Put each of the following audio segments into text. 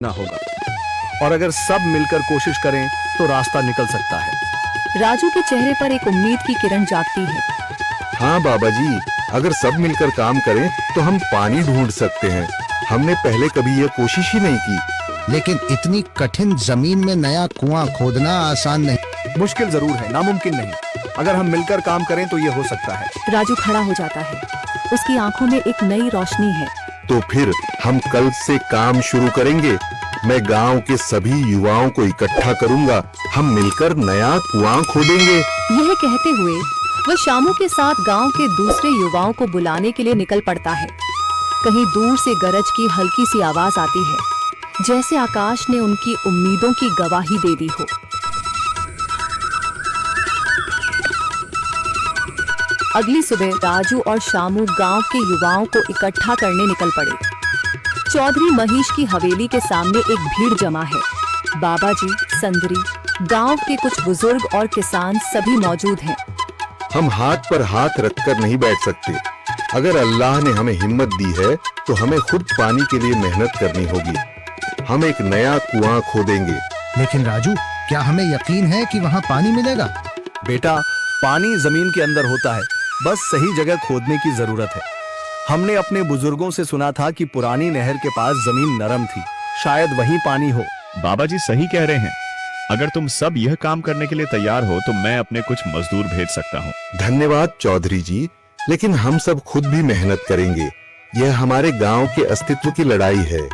ना होगा, और अगर सब मिलकर कोशिश करें तो रास्ता निकल सकता है। राजू के चेहरे पर एक उम्मीद की किरण जागती है। हाँ बाबा जी, अगर सब मिलकर काम करें तो हम पानी ढूंढ सकते हैं। हमने पहले कभी यह कोशिश ही नहीं की। लेकिन इतनी कठिन जमीन में नया कुआं खोदना आसान नहीं। मुश्किल जरूर है, नामुमकिन नहीं। अगर हम मिलकर काम करें तो ये हो सकता है। राजू खड़ा हो जाता है। उसकी आंखों में एक नई रोशनी है। तो फिर हम कल से काम शुरू करेंगे। मैं गांव के सभी युवाओं को इकट्ठा करूंगा। हम मिलकर नया कुआं खोदेंगे। यह कहते हुए वह शामू के साथ गांव के दूसरे युवाओं को बुलाने के लिए निकल पड़ता है। कहीं दूर से गरज की हल्की सी आवाज आती है, जैसे आकाश ने उनकी उम्मीदों की गवाही दे दी हो। अगली सुबह राजू और शामू गांव के युवाओं को इकट्ठा करने निकल पड़े। चौधरी महेश की हवेली के सामने एक भीड़ जमा है। बाबा जी, संदरी, गांव के कुछ बुजुर्ग और किसान सभी मौजूद हैं। हम हाथ पर हाथ रखकर नहीं बैठ सकते। अगर अल्लाह ने हमें हिम्मत दी है तो हमें खुद पानी के लिए मेहनत करनी होगी। हम एक नया कुआं खोदेंगे। लेकिन राजू, क्या हमें यकीन है कि वहाँ पानी मिलेगा? बेटा, पानी जमीन के अंदर होता है, बस सही जगह खोदने की जरूरत है। हमने अपने बुजुर्गों से सुना था कि पुरानी नहर के पास जमीन नरम थी, शायद वहीं पानी हो। बाबा जी सही कह रहे हैं। अगर तुम सब यह काम करने के लिए तैयार हो तो मैं अपने कुछ मजदूर भेज सकता हूँ। धन्यवाद चौधरी जी, लेकिन हम सब खुद भी मेहनत करेंगे। यह हमारे गांव के अस्तित्व की लड़ाई है।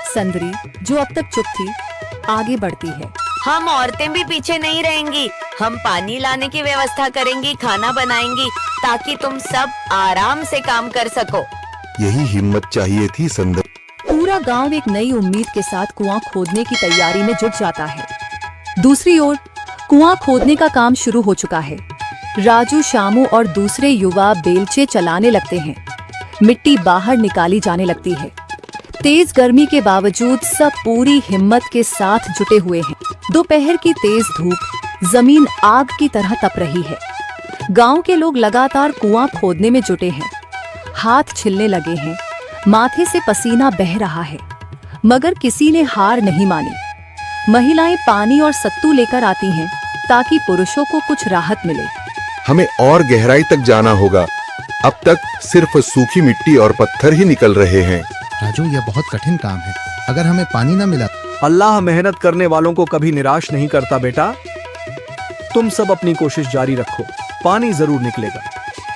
संदरी, जो अब तक चुप थी, आगे बढ़ती है। हम औरतें भी पीछे नहीं रहेंगी। हम पानी लाने की व्यवस्था करेंगी, खाना बनाएंगी, ताकि तुम सब आराम से काम कर सको। यही हिम्मत चाहिए थी संदर। पूरा गांव एक नई उम्मीद के साथ कुआं खोदने की तैयारी में जुट जाता है। दूसरी ओर कुआं खोदने का काम शुरू हो चुका है। राजू, शामू और दूसरे युवा बेलचे चलाने लगते हैं। मिट्टी बाहर निकाली जाने लगती है। तेज गर्मी के बावजूद सब पूरी हिम्मत के साथ जुटे हुए हैं। दोपहर की तेज धूप जमीन आग की तरह तप रही है। गांव के लोग लगातार कुआं खोदने में जुटे हैं। हाथ छिलने लगे हैं, माथे से पसीना बह रहा है, मगर किसी ने हार नहीं मानी। महिलाएं पानी और सत्तू लेकर आती हैं ताकि पुरुषों को कुछ राहत मिले। हमें और गहराई तक जाना होगा। अब तक सिर्फ सूखी मिट्टी और पत्थर ही निकल रहे हैं। राजू, यह बहुत कठिन काम है। अगर हमें पानी न मिला? अल्लाह मेहनत करने वालों को कभी निराश नहीं करता बेटा। तुम सब अपनी कोशिश जारी रखो, पानी जरूर निकलेगा।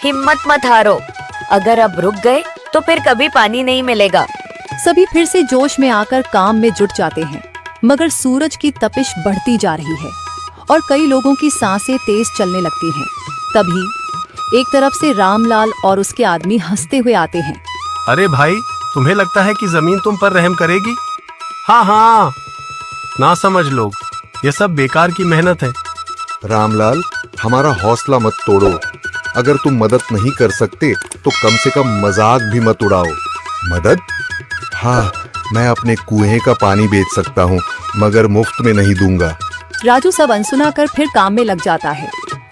हिम्मत मत हारो। अगर अब रुक गए तो फिर कभी पानी नहीं मिलेगा। सभी फिर से जोश में आकर काम में जुट जाते हैं, मगर सूरज की तपिश बढ़ती जा रही है और कई लोगों की सांसें तेज चलने लगती हैं। तभी एक तरफ से रामलाल और उसके आदमी हंसते हुए आते हैं। अरे भाई, तुम्हें लगता है कि जमीन तुम पर रहम करेगी? हाँ हाँ, ना समझ लोग, ये सब बेकार की मेहनत है। रामलाल, हमारा हौसला मत तोड़ो। अगर तुम मदद नहीं कर सकते तो कम से कम मजाक भी मत उड़ाओ। मदद? हाँ, मैं अपने कुएं का पानी बेच सकता हूँ, मगर मुफ्त में नहीं दूंगा। राजू सब अनसुना कर फिर काम में लग जाता है।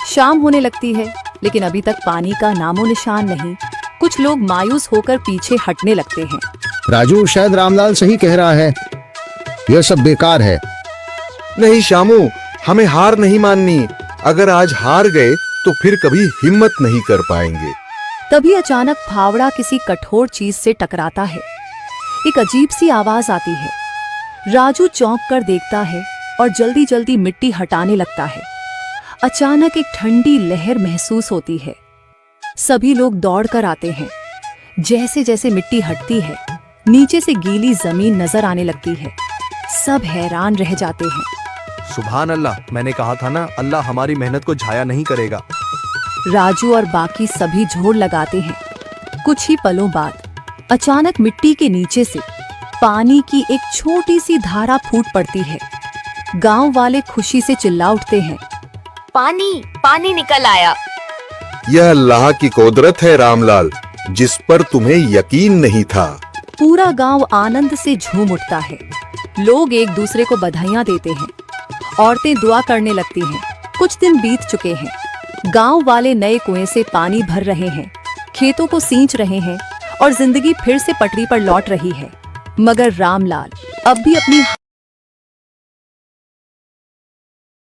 शाम होने लगती है, लेकिन अभी तक पानी का नामो निशान नहीं। कुछ लोग मायूस होकर पीछे हटने लगते हैं। राजू, शायद रामलाल सही कह रहा है। यह सब बेकार है। नहीं शामू, हमें हार नहीं माननी। अगर आज हार गए तो फिर कभी हिम्मत नहीं कर पाएंगे। तभी अचानक फावड़ा किसी कठोर चीज से टकराता है। एक अजीब सी आवाज आती है। राजू चौंक कर देखता है और जल्दी जल्दी मिट्टी हटाने लगता है। अचानक एक ठंडी लहर महसूस होती है। सभी लोग दौड़ कर आते हैं। जैसे जैसे मिट्टी हटती है, नीचे से गीली जमीन नजर आने लगती है। सब हैरान रह जाते हैं। सुभान अल्लाह, मैंने कहा था ना, अल्लाह हमारी मेहनत को जाया नहीं करेगा। राजू और बाकी सभी जोर लगाते हैं। कुछ ही पलों बाद अचानक मिट्टी के नीचे से पानी की एक छोटी सी धारा फूट पड़ती है। गांव वाले खुशी से चिल्ला उठते हैं। पानी पानी निकल आया। यह अल्लाह की कुदरत है रामलाल, जिस पर तुम्हें यकीन नहीं था। पूरा गांव आनंद से झूम उठता है। लोग एक दूसरे को बधाइयां देते हैं। औरतें दुआ करने लगती हैं। कुछ दिन बीत चुके हैं। गांव वाले नए कुएं से पानी भर रहे हैं, खेतों को सींच रहे हैं और जिंदगी फिर से पटरी पर लौट रही है। मगर रामलाल अब भी अपनी